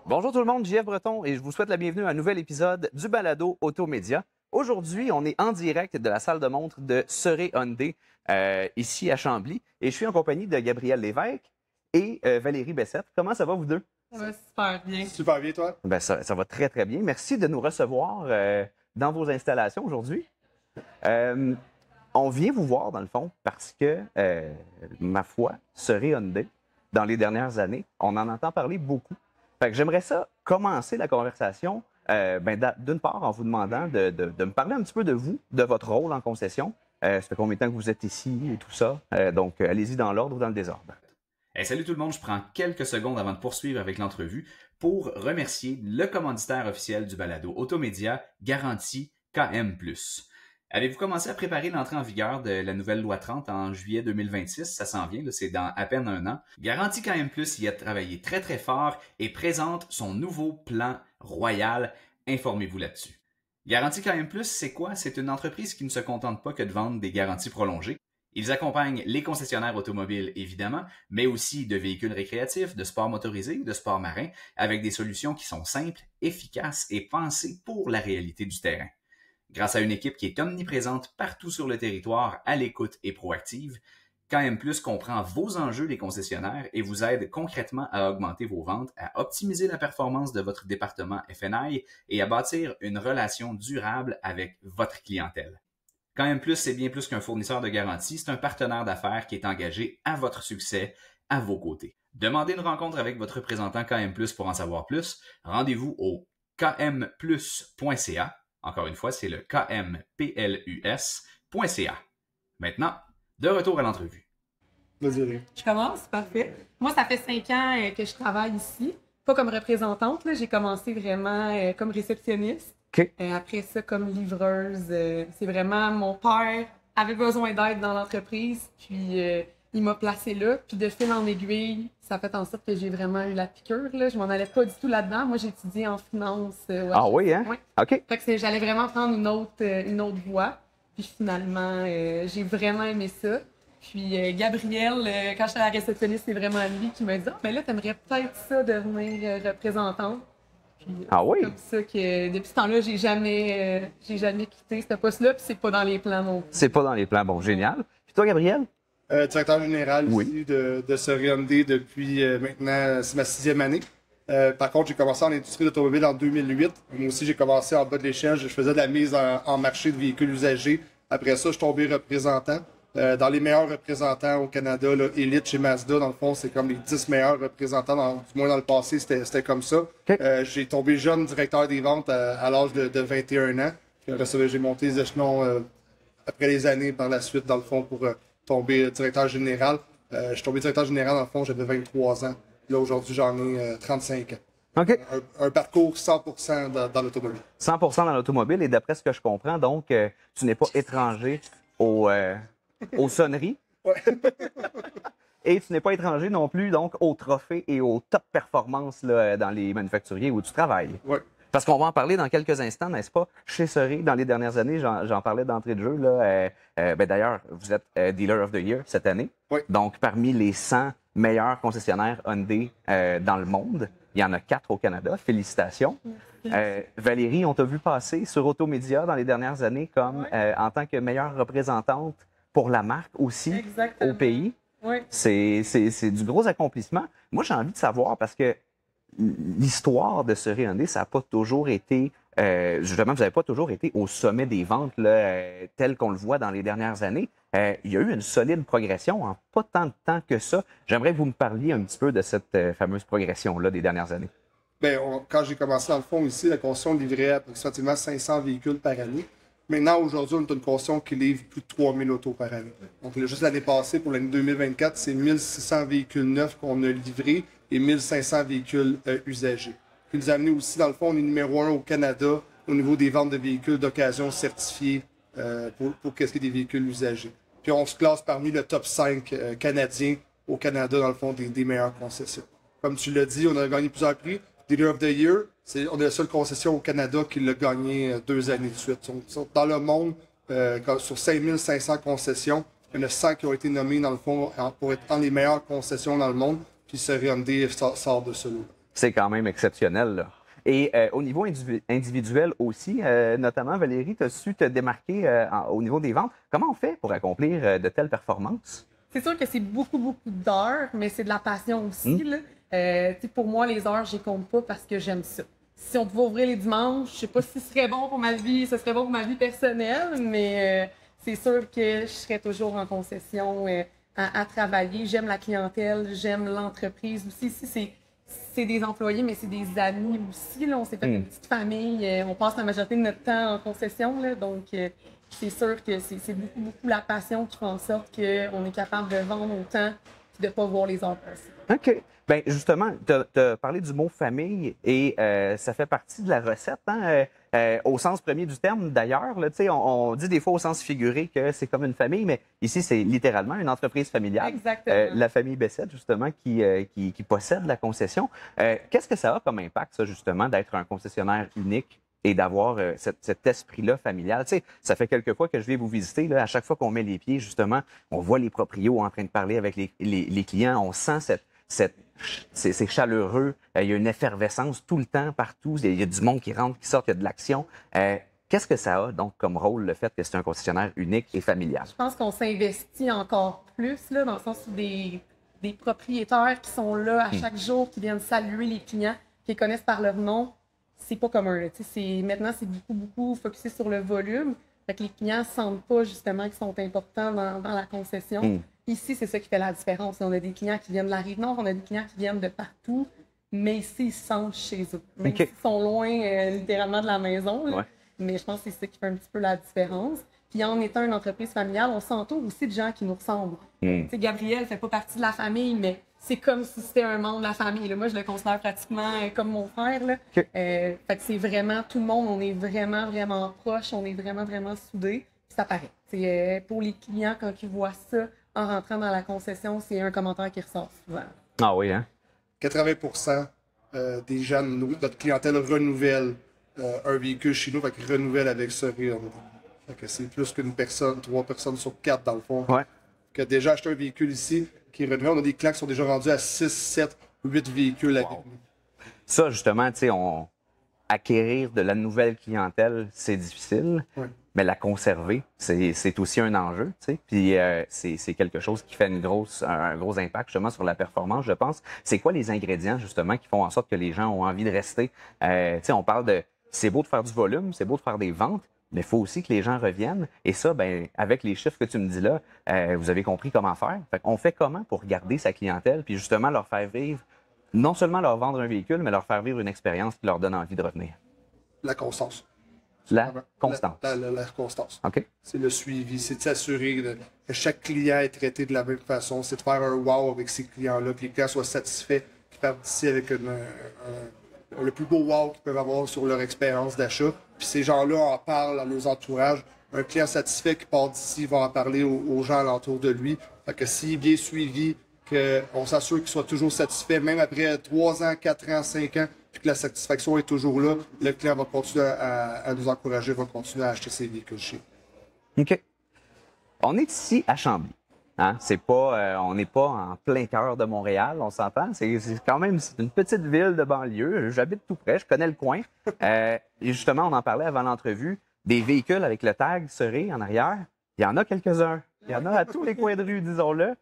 Bonjour tout le monde, JF Breton et je vous souhaite la bienvenue à un nouvel épisode du balado Automédia. Aujourd'hui, on est en direct de la salle de montre de Serré Hyundai ici à Chambly et je suis en compagnie de Gabriel Lévesque et Valérie Bessette. Comment ça va vous deux? Ça va super bien. Super bien, toi? Ben, ça va très très bien. Merci de nous recevoir dans vos installations aujourd'hui. On vient vous voir dans le fond parce que, ma foi, Serré Hyundai, dans les dernières années, on en entend parler beaucoup. Fait que j'aimerais ça commencer la conversation, d'une part en vous demandant de me parler un petit peu de vous, de votre rôle en concession. Ça fait combien de temps que vous êtes ici et tout ça? Donc, allez-y dans l'ordre ou dans le désordre. Hey, salut tout le monde, je prends quelques secondes avant de poursuivre avec l'entrevue pour remercier le commanditaire officiel du balado Automédia, Garantie KM+. Avez-vous commencé à préparer l'entrée en vigueur de la nouvelle loi 30 en juillet 2026? Ça s'en vient, là, c'est dans à peine un an. Garantie KM+, y a travaillé très très fort et présente son nouveau plan royal. Informez-vous là-dessus. Garantie KM+, c'est quoi? C'est une entreprise qui ne se contente pas que de vendre des garanties prolongées. Ils accompagnent les concessionnaires automobiles, évidemment, mais aussi de véhicules récréatifs, de sport motorisé, de sport marin, avec des solutions qui sont simples, efficaces et pensées pour la réalité du terrain. Grâce à une équipe qui est omniprésente partout sur le territoire, à l'écoute et proactive, KM+ comprend vos enjeux des concessionnaires et vous aide concrètement à augmenter vos ventes, à optimiser la performance de votre département F&I et à bâtir une relation durable avec votre clientèle. KM+, c'est bien plus qu'un fournisseur de garantie, c'est un partenaire d'affaires qui est engagé à votre succès, à vos côtés. Demandez une rencontre avec votre représentant KM+, pour en savoir plus. Rendez-vous au kmplus.ca. Encore une fois, c'est le kmplus.ca. Maintenant, de retour à l'entrevue. Vas-y. Je commence, parfait. Moi, ça fait 5 ans que je travaille ici. Pas comme représentante, là. J'ai commencé vraiment comme réceptionniste. OK. Après ça, comme livreuse. C'est vraiment mon père avait besoin d'aide dans l'entreprise, puis il m'a placée là. Puis de fil en aiguille, ça a fait en sorte que j'ai vraiment eu la piqûre, là. Je m'en allais pas du tout là-dedans. Moi, j'ai étudié en finance. Ah oui, hein? Ouais. OK. Fait que j'allais vraiment prendre une autre voie. Puis finalement, j'ai vraiment aimé ça. Puis Gabriel, quand j'étais à la réceptionniste, c'est vraiment lui qui m'a dit « Ah, mais là, t'aimerais peut-être ça devenir représentante. » Puis oui? comme ça que depuis ce temps-là, j'ai jamais quitté ce poste-là, puis c'est pas dans les plans non plus. C'est pas dans les plans. Bon, génial. Puis toi, Gabriel? Directeur général Oui. ici de Serré Hyundai depuis maintenant, c'est ma 6e année. Par contre, j'ai commencé en industrie d'automobile en 2008. Moi aussi, j'ai commencé en bas de l'échelle. Je faisais de la mise en marché de véhicules usagés. Après ça, je suis tombé représentant. Dans les meilleurs représentants au Canada, là, Elite chez Mazda, dans le fond, c'est comme les 10 meilleurs représentants, du moins dans le passé, c'était comme ça. Okay. J'ai tombé jeune directeur des ventes à l'âge de 21 ans. Puis après ça, j'ai monté les échelons après les années par la suite, dans le fond, pour tomber directeur général. Je suis tombé directeur général, dans le fond, j'avais 23 ans. Là, aujourd'hui, j'en ai 35 ans. OK. Un parcours 100% dans l'automobile. 100% dans l'automobile et d'après ce que je comprends, donc, tu n'es pas étranger aux sonneries. Ouais. Et tu n'es pas étranger non plus, donc, aux trophées et aux top performances là, dans les manufacturiers où tu travailles. Ouais. Parce qu'on va en parler dans quelques instants, n'est-ce pas? Chez Serré, dans les dernières années, j'en parlais d'entrée de jeu. Là, d'ailleurs, vous êtes Dealer of the Year cette année. Oui. Donc, parmi les 100 meilleurs concessionnaires Hyundai dans le monde, il y en a 4 au Canada. Félicitations. Valérie, on t'a vu passer sur Automédia dans les dernières années comme en tant que meilleure représentante pour la marque aussi. Exactement. Au pays. Oui. C'est du gros accomplissement. Moi, j'ai envie de savoir parce que l'histoire de Serré Hyundai, ça n'a pas toujours été, justement, vous n'avez pas toujours été au sommet des ventes là, tel qu'on le voit dans les dernières années. Il y a eu une solide progression en pas tant de temps que ça. J'aimerais que vous me parliez un petit peu de cette fameuse progression-là des dernières années. Bien, quand j'ai commencé dans le fond ici, la concession livrait approximativement 500 véhicules par année. Maintenant, aujourd'hui, on a une concession qui livre plus de 3000 autos par année. Donc, juste l'année passée, pour l'année 2024, c'est 1600 véhicules neufs qu'on a livrés et 1500 véhicules usagés. Puis nous amener aussi, dans le fond, on est numéro 1 au Canada au niveau des ventes de véhicules d'occasion certifiés pour qu'est-ce qui est des véhicules usagés. Puis on se classe parmi le top 5 canadiens au Canada, dans le fond, des meilleures concessions. Comme tu l'as dit, on a gagné plusieurs prix. Dealer of the Year, on est la seule concession au Canada qui l'a gagné 2 années de suite. Dans le monde, sur 5500 concessions, il y en a 100 qui ont été nommés dans le fond pour être dans les meilleures concessions dans le monde. Puis Serré Hyundai sort de ce lot. C'est quand même exceptionnel, là. Et au niveau individuel aussi, notamment, Valérie, tu as su te démarquer au niveau des ventes. Comment on fait pour accomplir de telles performances? C'est sûr que c'est beaucoup, beaucoup d'heures, mais c'est de la passion aussi, là. Pour moi, les heures, je les compte pas parce que j'aime ça. Si on pouvait ouvrir les dimanches, je sais pas si ce serait bon pour ma vie, ce serait bon pour ma vie personnelle, mais c'est sûr que je serais toujours en concession à travailler. J'aime la clientèle, j'aime l'entreprise aussi. Ici, c'est des employés, mais c'est des amis aussi. Là. On s'est fait une petite famille. On passe la majorité de notre temps en concession. Là, donc, c'est sûr que c'est beaucoup, beaucoup la passion qui fait en sorte qu'on est capable de vendre autant et de ne pas voir les heures passer. OK. Bien, justement, tu as parlé du mot famille et ça fait partie de la recette, hein? Au sens premier du terme, d'ailleurs. Là, on dit des fois au sens figuré que c'est comme une famille, mais ici, c'est littéralement une entreprise familiale. Exactement. La famille Bessette, justement, qui possède la concession. Qu'est-ce que ça a comme impact, ça, justement, d'être un concessionnaire unique et d'avoir cet esprit-là familial? Tu sais, ça fait quelques fois que je vais vous visiter. Là, à chaque fois qu'on met les pieds, justement, on voit les proprios en train de parler avec les clients. On sent c'est chaleureux. Il y a une effervescence tout le temps, partout. Il y a du monde qui rentre, qui sort, il y a de l'action. Qu'est-ce que ça a donc comme rôle, le fait que c'est un concessionnaire unique et familial? Je pense qu'on s'investit encore plus, là, dans le sens où des propriétaires qui sont là à chaque jour, qui viennent saluer les clients, qui les connaissent par leur nom, c'est pas commun. Là. Maintenant, c'est beaucoup, beaucoup focusé sur le volume. Fait que les clients ne sentent pas justement qu'ils sont importants dans la concession. Ici, c'est ça qui fait la différence. On a des clients qui viennent de la Rive-Nord, on a des clients qui viennent de partout, mais ici, ils se sentent chez eux. Même s'ils sont loin littéralement de la maison. Là. Ouais. Mais je pense que c'est ça qui fait un petit peu la différence. Puis en étant une entreprise familiale, on s'entoure aussi de gens qui nous ressemblent. Gabriel ne fait pas partie de la famille, mais c'est comme si c'était un membre de la famille. Là. Moi, je le considère pratiquement comme mon frère. Là. Fait que c'est vraiment tout le monde, on est vraiment, vraiment proches, on est vraiment, vraiment soudés. Puis ça paraît. Pour les clients, quand ils voient ça en rentrant dans la concession, c'est un commentaire qui ressort souvent. Ah oui, hein? 80% des gens, notre clientèle renouvelle un véhicule chez nous, fait qu'ils renouvellent avec ce rire. Fait que c'est plus qu'une personne, 3 personnes sur 4 dans le fond. Ouais. Qui a déjà acheté un véhicule ici, qui renouvelle. On a des clients qui sont déjà rendus à 6, 7, 8 véhicules avec nous. Ça, justement, tu sais, acquérir de la nouvelle clientèle, c'est difficile. Ouais. Mais la conserver, c'est aussi un enjeu, tu sais. Puis c'est quelque chose qui fait un gros impact justement sur la performance, je pense. C'est quoi les ingrédients justement qui font en sorte que les gens ont envie de rester? Tu sais, on parle de, c'est beau de faire du volume, c'est beau de faire des ventes, mais il faut aussi que les gens reviennent. Et ça, ben avec les chiffres que tu me dis là, vous avez compris comment faire. Fait qu'on fait comment pour garder sa clientèle, puis justement leur faire vivre, non seulement leur vendre un véhicule, mais leur faire vivre une expérience qui leur donne envie de revenir. La constance. La constance. La constance. OK. C'est le suivi, c'est de s'assurer que chaque client est traité de la même façon. C'est de faire un wow avec ces clients-là, que les clients soient satisfaits, qu'ils partent d'ici avec le plus beau wow qu'ils peuvent avoir sur leur expérience d'achat. Puis ces gens-là en parlent à leurs entourages. Un client satisfait qui part d'ici va en parler aux gens alentour de lui. Fait que s'il est bien suivi, qu'on s'assure qu'il soit toujours satisfait, même après 3 ans, 4 ans, 5 ans, puis que la satisfaction est toujours là, le client va continuer à nous encourager, va continuer à acheter ses véhicules chez nous. OK. On est ici à Chambly. Hein? On n'est pas en plein cœur de Montréal, on s'entend. C'est quand même une petite ville de banlieue. J'habite tout près, je connais le coin. Et justement, on en parlait avant l'entrevue. Des véhicules avec le tag serré en arrière, il y en a quelques-uns. Il y en a à tous les coins de rue, disons-le.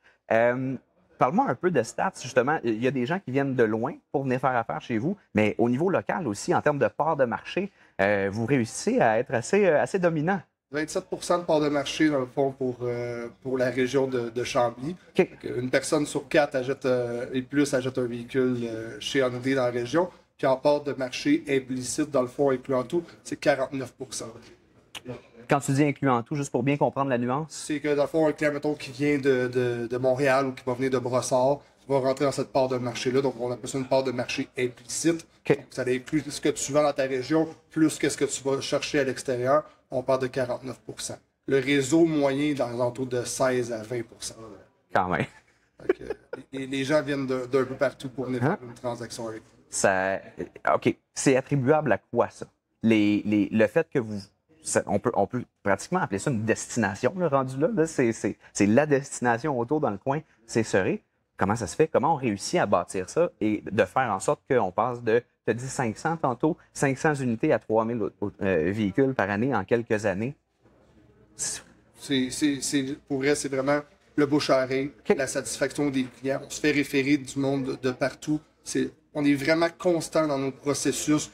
Parle-moi un peu de stats, justement. Il y a des gens qui viennent de loin pour venir faire affaire chez vous, mais au niveau local aussi, en termes de part de marché, vous réussissez à être assez dominant. 27 % de part de marché, dans le fond, pour la région de Chambly. Okay. Une personne sur 4 achète un véhicule chez Hyundai dans la région. Puis en part de marché implicite, dans le fond, incluant tout, c'est 49 %. Quand tu dis incluant tout, juste pour bien comprendre la nuance? C'est que, dans le fond, un client, mettons, qui vient de Montréal ou qui va venir de Brossard, va rentrer dans cette part de marché-là. Donc, on appelle ça une part de marché implicite. Okay. Donc, ça inclut ce que tu vends dans ta région, plus qu'est-ce que tu vas chercher à l'extérieur. On parle de 49 %. Le réseau moyen est dans les alentours de 16 à 20 %. Quand même. Et les gens viennent d'un peu partout pour venir faire une transaction avec vous. OK. C'est attribuable à quoi, ça? Le fait que on peut pratiquement appeler ça une destination, le rendu là. C'est la destination auto dans le coin, c'est serré. Comment ça se fait? Comment on réussit à bâtir ça et de faire en sorte qu'on passe de, tu as dit 500 tantôt, 500 unités à 3000 véhicules par année en quelques années? Pour vrai, c'est vraiment le bouche à oreille, la satisfaction des clients. On se fait référer du monde de partout. On est vraiment constant dans nos processus,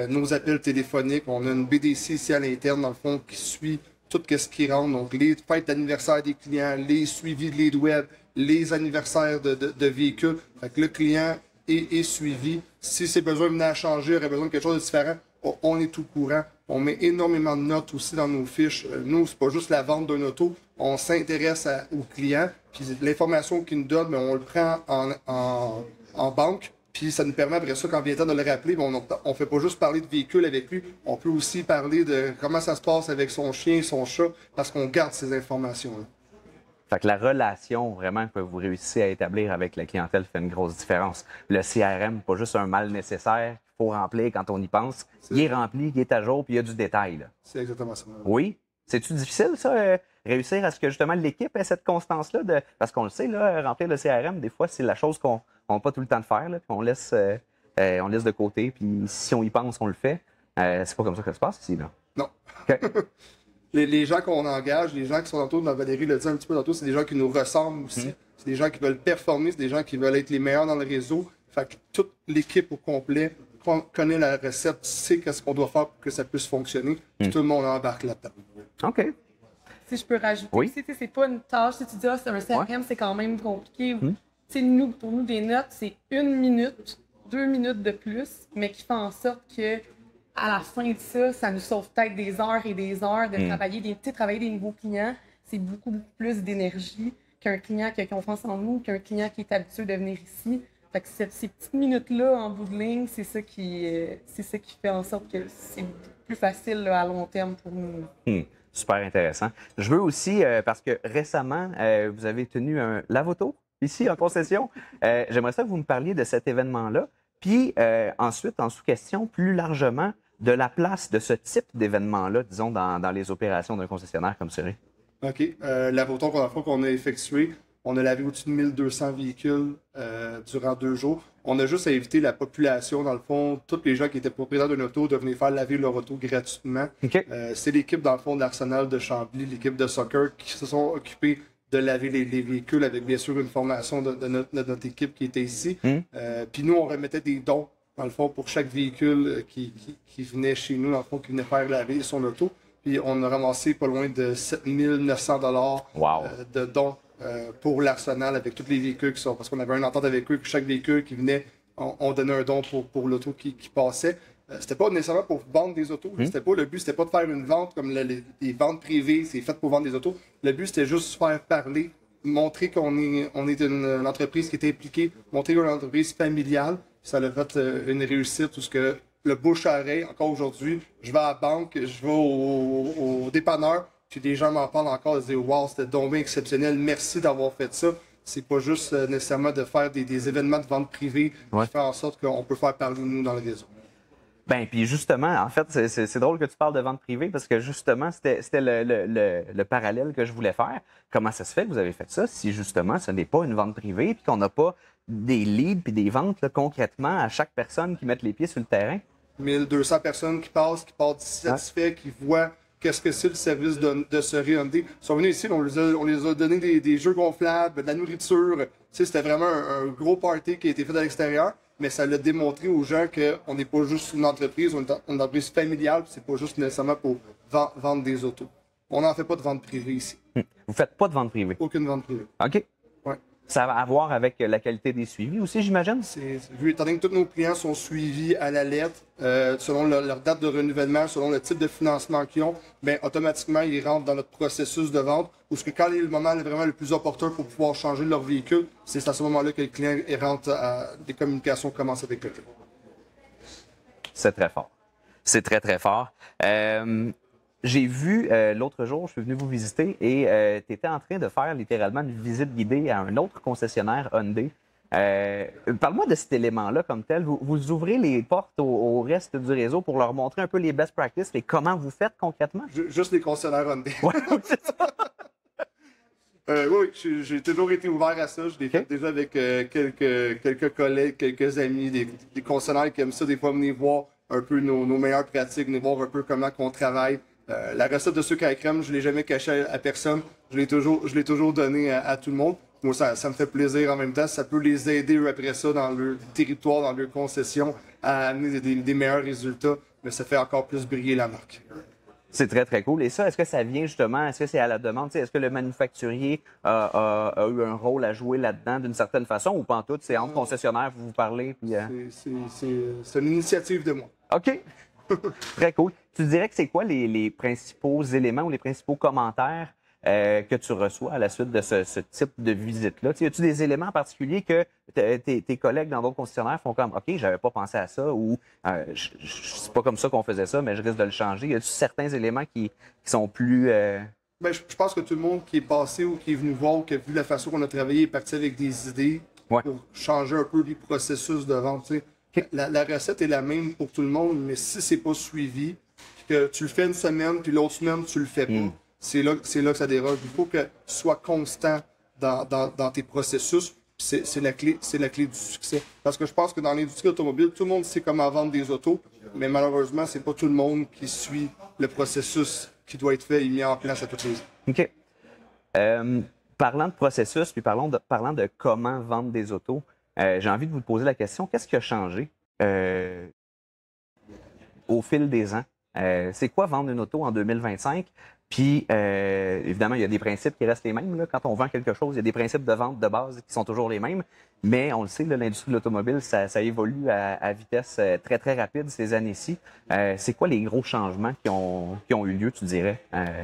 nos appels téléphoniques. On a une BDC ici à l'interne, dans le fond, qui suit tout ce qui rentre. Donc, les fêtes d'anniversaire des clients, les suivis de lead web, les anniversaires de véhicules. Fait que le client est suivi. Si c'est besoin de venir à changer, il aurait besoin de quelque chose de différent, on est tout courant. On met énormément de notes aussi dans nos fiches. Nous, c'est pas juste la vente d'un auto. On s'intéresse aux clients. Puis l'information qu'ils nous donnent, on le prend en banque. Puis ça nous permet après ça, quand vient le temps de le rappeler, on fait pas juste parler de véhicule avec lui. On peut aussi parler de comment ça se passe avec son chien, son chat, parce qu'on garde ces informations-là. Fait que la relation vraiment que vous réussissez à établir avec la clientèle fait une grosse différence. Le CRM, pas juste un mal nécessaire qu'il faut remplir quand on y pense. Il est rempli, il est à jour, puis il y a du détail. Là. C'est exactement ça. Oui. C'est-tu difficile, ça, réussir à ce que justement l'équipe ait cette constance-là? Parce qu'on le sait, là, remplir le CRM, des fois, c'est la chose qu'on n'a pas tout le temps de faire, là, puis on laisse de côté, puis si on y pense, on le fait. C'est pas comme ça que ça se passe ici, là. Non. Okay. Les gens qu'on engage, les gens qui sont autour de Valérie le dit un petit peu tantôt, c'est des gens qui nous ressemblent aussi. C'est des gens qui veulent performer, c'est des gens qui veulent être les meilleurs dans le réseau. Fait que toute l'équipe au complet connaît la recette, sait qu'est-ce qu'on doit faire pour que ça puisse fonctionner. Puis tout le monde embarque là-dedans. OK. Si je peux rajouter, oui. C'est pas une tâche. Si tu dis, c'est un CRM, c'est quand même compliqué. Pour nous, des notes, c'est 1 minute, 2 minutes de plus, mais qui fait en sorte que à la fin de ça, ça nous sauve peut-être des heures et des heures de travailler des nouveaux clients. C'est beaucoup, beaucoup plus d'énergie qu'un client qui a confiance en nous, qu'un client qui est habitué de venir ici. Fait que ces petites minutes-là, en bout de ligne, c'est ça qui fait en sorte que c'est plus facile là, à long terme pour nous. Super intéressant. Je veux aussi, parce que récemment, vous avez tenu un lave-auto ici en concession. J'aimerais ça que vous me parliez de cet événement-là. Puis ensuite, en sous-question, plus largement, de la place de ce type d'événement-là, disons, dans les opérations d'un concessionnaire comme Suri. OK. Lave-auto qu'on a effectué, on a lavé au-dessus de 1200 véhicules durant 2 jours. On a juste à éviter la population, dans le fond, tous les gens qui étaient propriétaires d'une auto de venir faire laver leur auto gratuitement. Okay. C'est l'équipe, dans le fond, de l'Arsenal de Chambly, l'équipe de soccer, qui se sont occupés de laver les véhicules avec, bien sûr, une formation de notre équipe qui était ici. Puis nous, on remettait des dons, dans le fond, pour chaque véhicule qui venait chez nous, dans le fond, qui venait faire laver son auto. Puis on a ramassé pas loin de 7 900 $ de dons pour l'Arsenal avec tous les véhicules qui sont... Parce qu'on avait une entente avec eux, que chaque véhicule qui venait, on donnait un don pour l'auto qui passait. C'était pas nécessairement pour vendre des autos. Le but, c'était pas de faire une vente comme les ventes privées, c'est fait pour vendre des autos. Le but, c'était juste faire parler, montrer qu'on est une entreprise qui était impliquée, montrer qu'on est une entreprise familiale. Ça a fait une réussite, tout ce que le bouche à oreille, encore aujourd'hui, je vais à la banque, je vais au dépanneur, puis des gens m'en parlent encore, ils disent « Wow, c'était donc bien exceptionnel, merci d'avoir fait ça ». C'est pas juste nécessairement de faire des événements de vente privée qui font en sorte qu'on peut faire parler de nous dans le réseau. Ben puis justement, en fait, c'est drôle que tu parles de vente privée parce que justement, c'était le parallèle que je voulais faire. Comment ça se fait que vous avez fait ça si justement ce n'est pas une vente privée puis qu'on n'a pas des leads puis des ventes là, concrètement à chaque personne qui met les pieds sur le terrain? 1200 personnes qui partent satisfaits, qui voient qu'est-ce que c'est le service de Suri Hyundai. Ils sont venus ici, on les a donné des jeux gonflables, de la nourriture. C'était vraiment un gros party qui a été fait à l'extérieur. Mais ça l'a démontré aux gens qu'on n'est pas juste une entreprise, on est une entreprise familiale, c'est pas juste nécessairement pour vendre des autos. On n'en fait pas de vente privée ici. Vous faites pas de vente privée? Aucune vente privée. OK. Ouais. Ça va avoir avec la qualité des suivis aussi, j'imagine? Étant donné que tous nos clients sont suivis à la lettre, selon leur date de renouvellement, selon le type de financement qu'ils ont, bien, automatiquement, ils rentrent dans notre processus de vente. Ou ce que quand est le moment vraiment le plus opportun pour pouvoir changer leur véhicule, c'est à ce moment-là que le client rentre à des communications commencent avec le client. C'est très fort. C'est très, très fort. J'ai vu l'autre jour, je suis venu vous visiter et tu étais en train de faire littéralement une visite guidée à un autre concessionnaire Hyundai. Parle-moi de cet élément-là comme tel. Vous ouvrez les portes au reste du réseau pour leur montrer un peu les best practices et comment vous faites concrètement? Juste les concessionnaires Hyundai. Ouais, c'est ça. Oui, j'ai toujours été ouvert à ça. Je l'ai fait déjà avec quelques collègues, quelques amis, des concessionnaires qui aiment ça, des fois venir voir un peu nos meilleures pratiques, venir voir un peu comment on travaille. La recette de sucre à la crème, je ne l'ai jamais cachée à personne. Je l'ai toujours donnée à tout le monde. Moi, ça me fait plaisir en même temps. Ça peut les aider eux, après ça dans leur territoire, dans leur concession, à amener des meilleurs résultats. Mais ça fait encore plus briller la marque. C'est très, très cool. Et ça, est-ce que ça vient justement, est-ce que c'est à la demande? Est-ce que le manufacturier a eu un rôle à jouer là-dedans d'une certaine façon ou pas en tout? C'est entre concessionnaires, vous parlez? Puis, C'est une initiative de moi. OK. Très cool. Tu dirais que c'est quoi les principaux éléments ou les principaux commentaires que tu reçois à la suite de ce type de visite-là? Y a-tu des éléments en particulier que tes collègues dans d'autres concessionnaires font comme OK, j'avais pas pensé à ça ou c'est pas comme ça qu'on faisait ça, mais je risque de le changer? Y a-tu certains éléments qui sont plus. Ben, je pense que tout le monde qui est passé ou qui est venu voir ou qui a vu la façon qu'on a travaillé est parti avec des idées pour changer un peu les processus de vente. Okay. La recette est la même pour tout le monde, mais si c'est pas suivi, que tu le fais une semaine, puis l'autre semaine, tu le fais pas, c'est là que ça déroge. Il faut que tu sois constant dans tes processus. C'est la clé du succès. Parce que je pense que dans l'industrie automobile, tout le monde sait comment vendre des autos, mais malheureusement, c'est pas tout le monde qui suit le processus qui doit être fait et mis en place à toutes les OK. Parlant de processus, puis parlant de comment vendre des autos, j'ai envie de vous poser la question, qu'est-ce qui a changé au fil des ans? C'est quoi vendre une auto en 2025? Puis, évidemment, il y a des principes qui restent les mêmes. Là. Quand on vend quelque chose, il y a des principes de vente de base qui sont toujours les mêmes. Mais on le sait, l'industrie de l'automobile, ça évolue à vitesse très, très rapide ces années-ci. C'est quoi les gros changements qui ont eu lieu, tu dirais,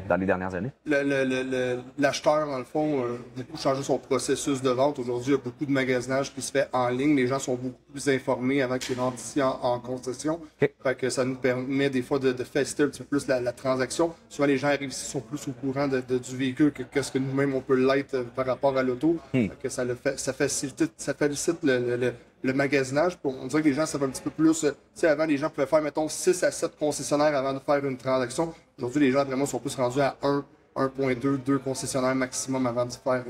dans les dernières années? L'acheteur, dans le fond, a beaucoup changé son processus de vente. Aujourd'hui, il y a beaucoup de magasinage qui se fait en ligne. Les gens sont beaucoup plus informés avant qu'ils rentrent ici en concession. Okay. Fait que ça nous permet des fois de faciliter un petit peu plus la transaction. Souvent, les gens arrivent ici, sont plus au courant du véhicule que ce que nous-mêmes, on peut l'être par rapport à l'auto. Que ça facilite le magasinage. On dirait que les gens savent un petit peu plus. Tu sais, avant, les gens pouvaient faire, mettons, 6 à 7 concessionnaires avant de faire une transaction. Aujourd'hui, les gens vraiment sont plus rendus à 1,2, 2 concessionnaires maximum avant de faire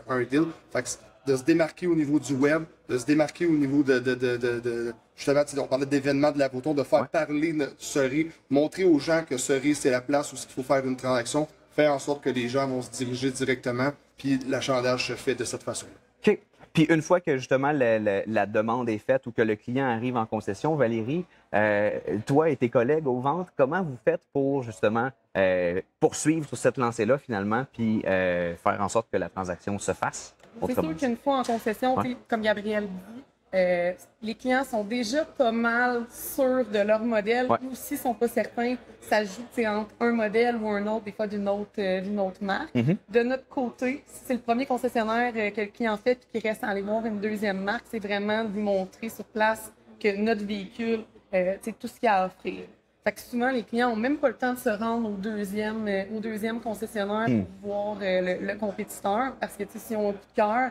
un deal. Fait que de se démarquer au niveau du web, de se démarquer au niveau justement, on parlait d'événements de la photo, de faire parler de Cerie, montrer aux gens que Cerie, c'est la place où il faut faire une transaction, faire en sorte que les gens vont se diriger directement, puis l'achandage se fait de cette façon-là. OK. Puis une fois que justement la demande est faite ou que le client arrive en concession, Valérie, toi et tes collègues aux ventes, comment vous faites pour justement poursuivre sur cette lancée-là finalement, puis faire en sorte que la transaction se fasse? C'est sûr qu'une fois en concession, comme Gabriel dit, les clients sont déjà pas mal sûrs de leur modèle ou s'ils ne sont pas certains, ça joue entre un modèle ou un autre, des fois d'une autre marque. De notre côté, si c'est le premier concessionnaire que le client fait et qu'il reste à aller voir une deuxième marque, c'est vraiment de lui montrer sur place que notre véhicule, c'est tout ce qu'il y a à offrir. Fait que souvent, les clients n'ont même pas le temps de se rendre au deuxième concessionnaire pour voir le compétiteur parce que si on a un coup de cœur,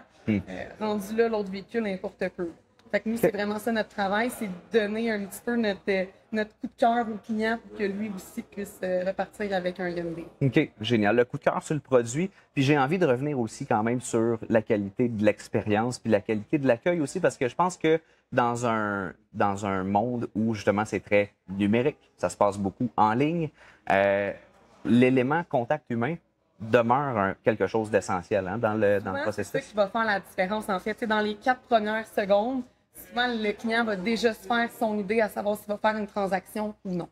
rendu là, l'autre véhicule importe peu. Fait que nous, c'est vraiment ça notre travail, c'est de donner un petit peu notre coup de cœur au client pour que lui aussi puisse repartir avec un Hyundai. OK, génial. Le coup de cœur sur le produit. Puis j'ai envie de revenir aussi quand même sur la qualité de l'expérience puis la qualité de l'accueil aussi parce que je pense que dans un monde où justement c'est très numérique, ça se passe beaucoup en ligne, l'élément contact humain demeure quelque chose d'essentiel dans le processus. C'est ça qui va faire la différence en fait. Dans les 4 premières secondes, souvent le client va déjà se faire son idée à savoir s'il va faire une transaction ou non.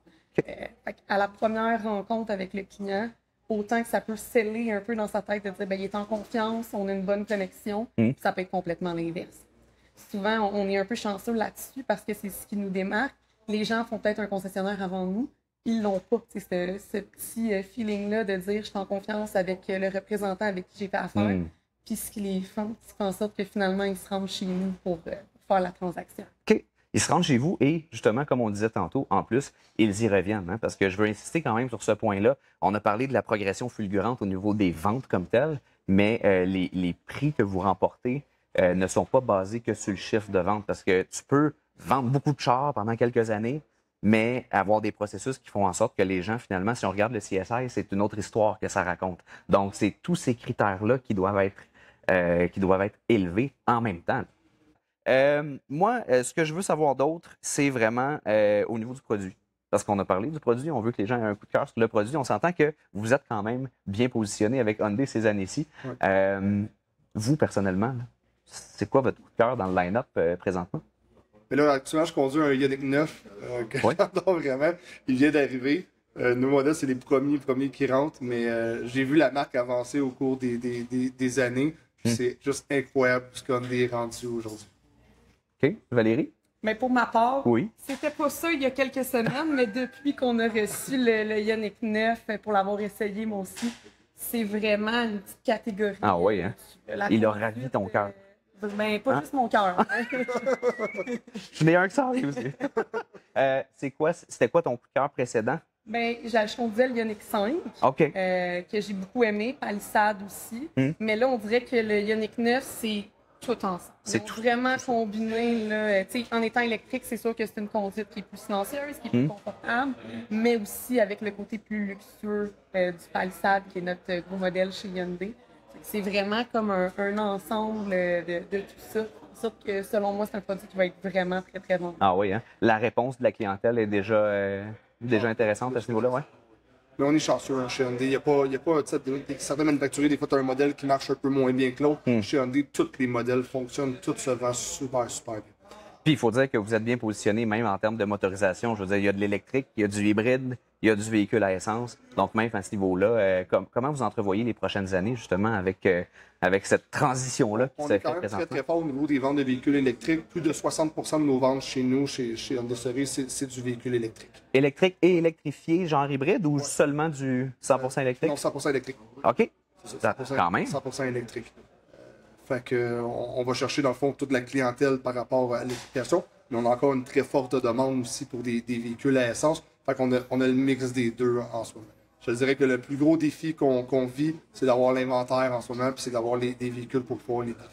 À la première rencontre avec le client, autant que ça peut sceller un peu dans sa tête de dire il est en confiance, on a une bonne connexion, ça peut être complètement l'inverse. Souvent, on est un peu chanceux là-dessus parce que c'est ce qui nous démarque. Les gens font peut-être un concessionnaire avant nous. Ils l'ont pas, ce petit feeling-là de dire je suis en confiance avec le représentant avec qui j'ai fait affaire. Puis ce qu'ils les font, c'est fait en sorte que finalement, ils se rendent chez nous pour faire la transaction. OK. Ils se rendent chez vous et justement, comme on disait tantôt, en plus, ils y reviennent. Parce que je veux insister quand même sur ce point-là. On a parlé de la progression fulgurante au niveau des ventes comme telles, mais les prix que vous remportez ne sont pas basés que sur le chiffre de vente parce que tu peux vendre beaucoup de chars pendant quelques années, mais avoir des processus qui font en sorte que les gens, finalement, si on regarde le CSI, c'est une autre histoire que ça raconte. Donc, c'est tous ces critères-là qui doivent être élevés en même temps. Moi, ce que je veux savoir d'autre, c'est vraiment au niveau du produit. Parce qu'on a parlé du produit, on veut que les gens aient un coup de cœur sur le produit. On s'entend que vous êtes quand même bien positionné avec Hyundai ces années-ci. Ouais. Vous, personnellement, là, c'est quoi votre coup de cœur dans le line-up présentement? Mais là, actuellement, je conduis un Ioniq 9 que Ouais. j'adore vraiment. Il vient d'arriver. Nos modèles, c'est les premiers qui rentrent, mais j'ai vu la marque avancer au cours des années. C'est juste incroyable ce qu'on est rendu aujourd'hui. OK. Valérie? Mais pour ma part, Oui. c'était pas ça il y a quelques semaines, mais depuis qu'on a reçu le Ioniq 9, pour l'avoir essayé moi aussi, c'est vraiment une petite catégorie. Ah oui, hein? Il a ravi ton cœur. Ben, pas juste mon cœur. Je n'ai un que ça arrive aussi. C'était quoi ton coup de cœur précédent? Ben, je conduisais le Ioniq 5, OK. que j'ai beaucoup aimé, Palisade aussi. Mais là, on dirait que le Ioniq 9, c'est tout ensemble. C'est Ils ont tout. vraiment combiné, là, tu sais, en étant électrique, c'est sûr que c'est une conduite qui est plus silencieuse, qui est plus confortable, mais aussi avec le côté plus luxueux du Palisade, qui est notre gros modèle chez Hyundai. C'est vraiment comme un ensemble de tout ça. C'est sûr que selon moi, c'est un produit qui va être vraiment très, très bon. Ah oui, hein? La réponse de la clientèle est déjà intéressante à ce niveau-là, ouais? Mais on est chanceux hein, chez Hyundai. Il n'y a pas tu sais, certains manufacturiers, des fois, tu as un modèle qui marche un peu moins bien que l'autre. Chez Hyundai, tous les modèles fonctionnent, tout se vend super, super bien. Puis il faut dire que vous êtes bien positionné même en termes de motorisation. Je veux dire, il y a de l'électrique, il y a du hybride, il y a du véhicule à essence. Donc même à ce niveau-là, comment vous entrevoyez les prochaines années justement avec cette transition-là qui On se est fait quand même très, présentement? très fort au niveau des ventes de véhicules électriques. Plus de 60% de nos ventes chez nous, chez Hyundai Solaris, c'est du véhicule électrique. Électrique et électrifié, genre hybride ou seulement du 100% électrique? Non, 100% électrique. OK. C'est Ça, quand même. 100% électrique. Fait que on va chercher dans le fond toute la clientèle par rapport à l'électrification, mais on a encore une très forte demande aussi pour des véhicules à essence. Fait qu'on a le mix des deux en ce moment. Je dirais que le plus gros défi qu'on vit, c'est d'avoir l'inventaire en ce moment, puis c'est d'avoir des véhicules pour pouvoir les livrer.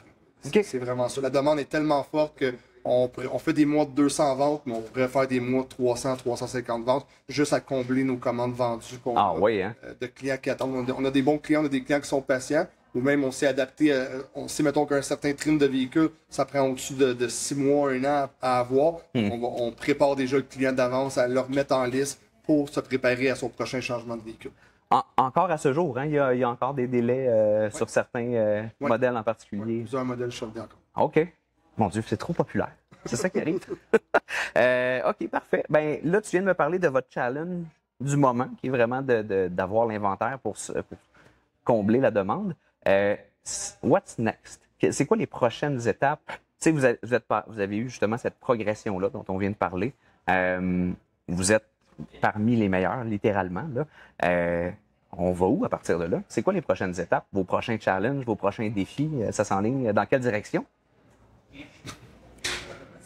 OK. C'est vraiment ça. La demande est tellement forte que on fait des mois de 200 ventes, mais on pourrait faire des mois de 300, 350 ventes juste à combler nos commandes vendues qu'on Ah a, oui, hein? de clients qui attendent. On a des bons clients, on a des clients qui sont patients, ou même on s'est adapté, on sait, mettons qu'un certain trim de véhicule, ça prend au-dessus de 6 mois, 1 an à avoir. On prépare déjà le client d'avance à le remettre en liste pour se préparer à son prochain changement de véhicule. Encore à ce jour, hein, il y a encore des délais sur certains modèles en particulier. Plusieurs modèles Chevrolet encore. OK. Mon Dieu, c'est trop populaire. C'est ça qui arrive. OK, parfait. Ben là, tu viens de me parler de votre challenge du moment, qui est vraiment d'avoir l'inventaire pour combler la demande. What's next? C'est quoi les prochaines étapes? Tu sais, vous avez eu justement cette progression-là dont on vient de parler. Vous êtes parmi les meilleurs, littéralement. Là. On va où à partir de là? C'est quoi les prochaines étapes? Vos prochains challenges, vos prochains défis? Ça s'enligne dans quelle direction?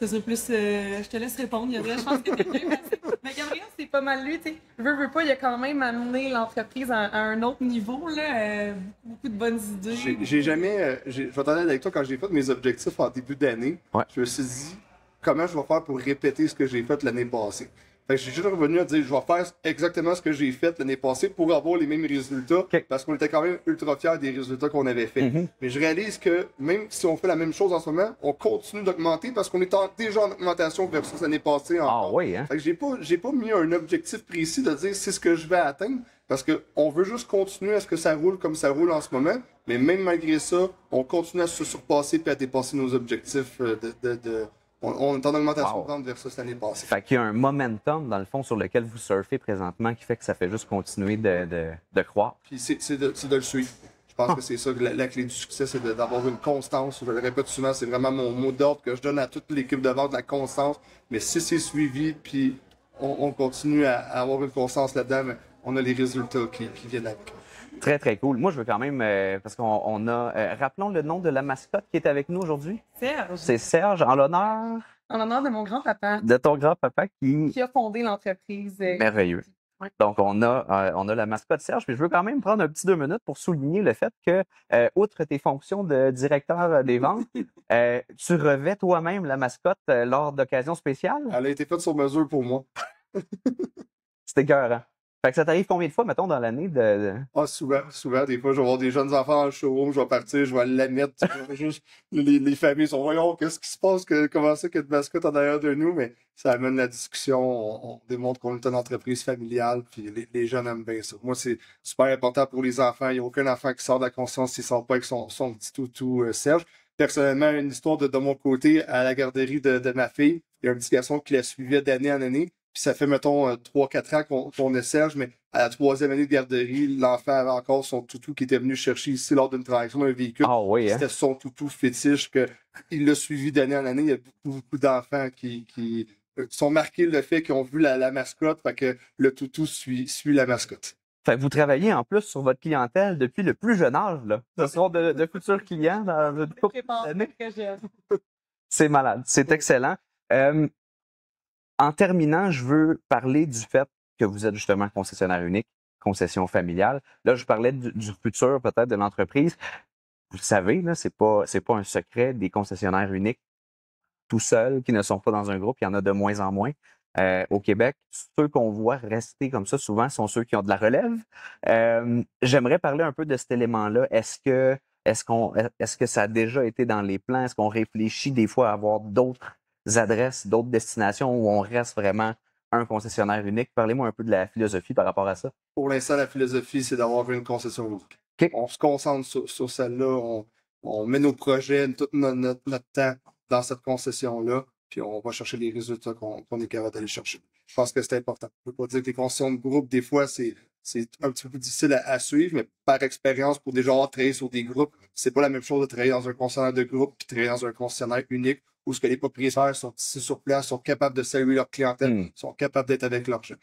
Ça serait plus. Je te laisse répondre, Gabriel. Je pense que t'es mieux. Mais Gabriel, c'est pas mal lui, tu sais. Veux pas, il a quand même amené l'entreprise à un autre niveau, là. Beaucoup de bonnes idées. J'ai jamais. Je vais t'en aller avec toi quand j'ai fait mes objectifs en début d'année. Ouais. Je me suis dit, comment je vais faire pour répéter ce que j'ai fait l'année passée? Fait que j'ai juste revenu à dire, je vais faire exactement ce que j'ai fait l'année passée pour avoir les mêmes résultats, parce qu'on était quand même ultra fiers des résultats qu'on avait faits. Mais je réalise que même si on fait la même chose en ce moment, on continue d'augmenter parce qu'on est déjà en augmentation versus l'année passée. Ah oui, hein? Fait que j'ai pas mis un objectif précis de dire c'est ce que je vais atteindre, parce qu'on veut juste continuer à ce que ça roule comme ça roule en ce moment, mais même malgré ça, on continue à se surpasser et à dépasser nos objectifs on est en augmentation de vente versus l'année passée. Fait qu'il y a un momentum, dans le fond, sur lequel vous surfez présentement qui fait que ça fait juste continuer de croître. Puis c'est de le suivre. Je pense que c'est ça, la clé du succès, c'est d'avoir une constance. Je le répète souvent, c'est vraiment mon mot d'ordre que je donne à toute l'équipe de vente, la constance. Mais si c'est suivi, puis on continue à avoir une constance là-dedans, on a les résultats qui viennent avec. Très, très cool. Moi, je veux quand même, parce qu'on a, rappelons le nom de la mascotte qui est avec nous aujourd'hui. Serge. C'est Serge, en l'honneur En l'honneur de mon grand-papa. de ton grand-papa qui a fondé l'entreprise. Merveilleux. Ouais. Donc, on a la mascotte Serge. Puis je veux quand même prendre un petit 2 minutes pour souligner le fait que, outre tes fonctions de directeur des ventes, tu revêts toi-même la mascotte lors d'occasions spéciales. Elle a été faite sur mesure pour moi. C'est écœurant. Fait que ça t'arrive combien de fois, mettons, dans l'année Ah, souvent, souvent. Des fois, je vais voir des jeunes enfants dans le showroom, je vais partir, je vais la mettre. Tu vois, juste, les familles sont, voyons, qu'est-ce qui se passe, comment ça qu'il y a de mascotte en arrière de nous, mais ça amène la discussion. On démontre qu'on est une entreprise familiale, puis les jeunes aiment bien ça. Moi, c'est super important pour les enfants. Il n'y a aucun enfant qui sort de la conscience s'il ne sort pas avec son petit toutou Serge. Personnellement, une histoire de mon côté, à la garderie de ma fille, il y a un petit garçon qui la suivait d'année en année. Puis ça fait, mettons, 3-4 ans qu'on est Serge, mais à la 3e année de garderie, l'enfant avait encore son toutou qui était venu chercher ici lors d'une transaction d'un véhicule. Ah oui, hein? C'était son toutou fétiche il l'a suivi d'année en année. Il y a beaucoup d'enfants qui sont marqués le fait qu'ils ont vu la mascotte, fait que le toutou suit la mascotte. Fait que vous travaillez en plus sur votre clientèle depuis le plus jeune âge, là. Ce sont de futurs clients dans une couple d'années. C'est malade. C'est excellent. En terminant, je veux parler du fait que vous êtes justement concessionnaire unique, concession familiale. Là, je parlais du futur peut-être de l'entreprise. Vous le savez, là, c'est pas un secret, des concessionnaires uniques tout seuls qui ne sont pas dans un groupe, il y en a de moins en moins. Au Québec, ceux qu'on voit rester comme ça, souvent, sont ceux qui ont de la relève. J'aimerais parler un peu de cet élément-là. Est-ce que ça a déjà été dans les plans? Est-ce qu'on réfléchit des fois à avoir d'autres adresses, d'autres destinations où on reste vraiment un concessionnaire unique? Parlez-moi un peu de la philosophie par rapport à ça. Pour l'instant, la philosophie, c'est d'avoir une concession unique. Okay. On se concentre sur celle-là. On met nos projets, tout notre temps dans cette concession-là, puis on va chercher les résultats qu'on est capable d'aller chercher. Je pense que c'est important. Je ne veux pas dire que les concessions de groupe, des fois, c'est un petit peu plus difficile à suivre, mais par expérience, pour déjà avoir travaillé sur des groupes, c'est pas la même chose de travailler dans un concessionnaire de groupe puis travailler dans un concessionnaire unique où ce que les propriétaires sont ici sur place, sont capables de saluer leur clientèle, sont capables d'être avec leurs gens.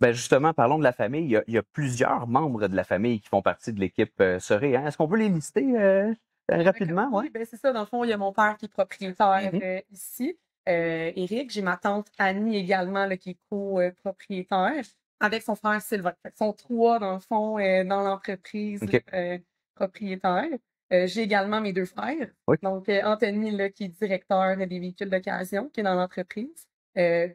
Ben justement, parlons de la famille. Il y a plusieurs membres de la famille qui font partie de l'équipe Serré. Hein? Est-ce qu'on peut les lister rapidement? Oui, ben c'est ça. Dans le fond, il y a mon père qui est propriétaire ici. Éric, j'ai ma tante Annie également là, qui est copropriétaire avec son frère Sylvain. Fait que sont 3, dans le fond, dans l'entreprise propriétaire. J'ai également mes 2 frères. Oui. Donc, Anthony, là, qui est directeur des véhicules d'occasion, qui est dans l'entreprise.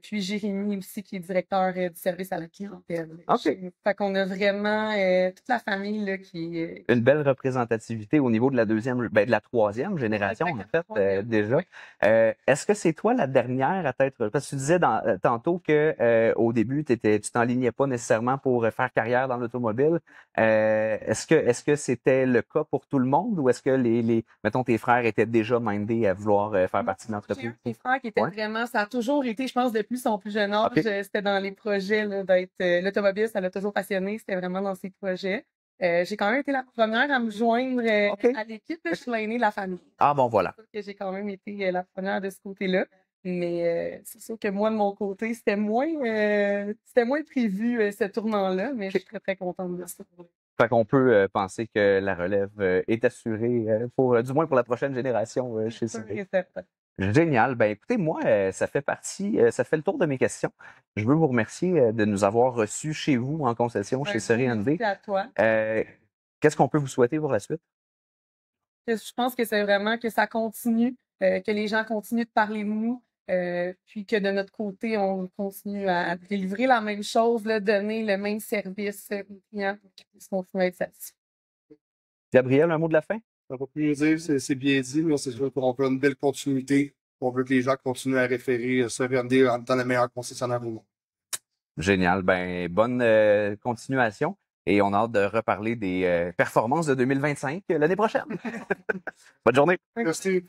Puis Jérémy aussi, qui est directeur du service à la clientèle. Okay. Fait qu'on a vraiment toute la famille là, qui est... Une belle représentativité au niveau de la de la 3e génération, en fait, déjà. Est-ce que c'est toi la dernière à t'être... Parce que tu disais tantôt que au début, tu t'enlignais pas nécessairement pour faire carrière dans l'automobile. Est-ce que c'était le cas pour tout le monde ou est-ce que mettons, tes frères étaient déjà mindés à vouloir faire partie de l'entreprise? J'ai un de frères qui était vraiment... Ça a toujours été, je pense, depuis son plus jeune âge, c'était dans les projets là, d'être... l'automobile, ça l'a toujours passionné, c'était vraiment dans ses projets. J'ai quand même été la première à me joindre à l'équipe. Je suis l'aînée de la famille. Ah bon, voilà. J'ai quand même été la première de ce côté-là. Mais c'est sûr que moi, de mon côté, c'était moins prévu ce tournant-là, mais je suis très, très contente de ça. Fait qu'on peut penser que la relève est assurée, du moins pour la prochaine génération chez Serré. Génial. Ben écoutez, moi, ça fait le tour de mes questions. Je veux vous remercier de nous avoir reçus chez vous en concession, chez Serré Hyundai. Merci à toi. Qu'est-ce qu'on peut vous souhaiter pour la suite? Je pense que c'est vraiment que ça continue, que les gens continuent de parler de nous, puis que de notre côté, on continue à délivrer la même chose, là, donner le même service aux clients pour qu'ils puissent continuer à être satisfaits. Gabriel, un mot de la fin? Ça va plus dire, c'est bien dit, mais c'est sûr qu'on veut une belle continuité. On veut que les gens continuent à référer Serré Hyundai en étant le meilleur concessionnaire au monde. Génial. Ben, bonne continuation. Et on a hâte de reparler des performances de 2025 l'année prochaine. Bonne journée. Merci.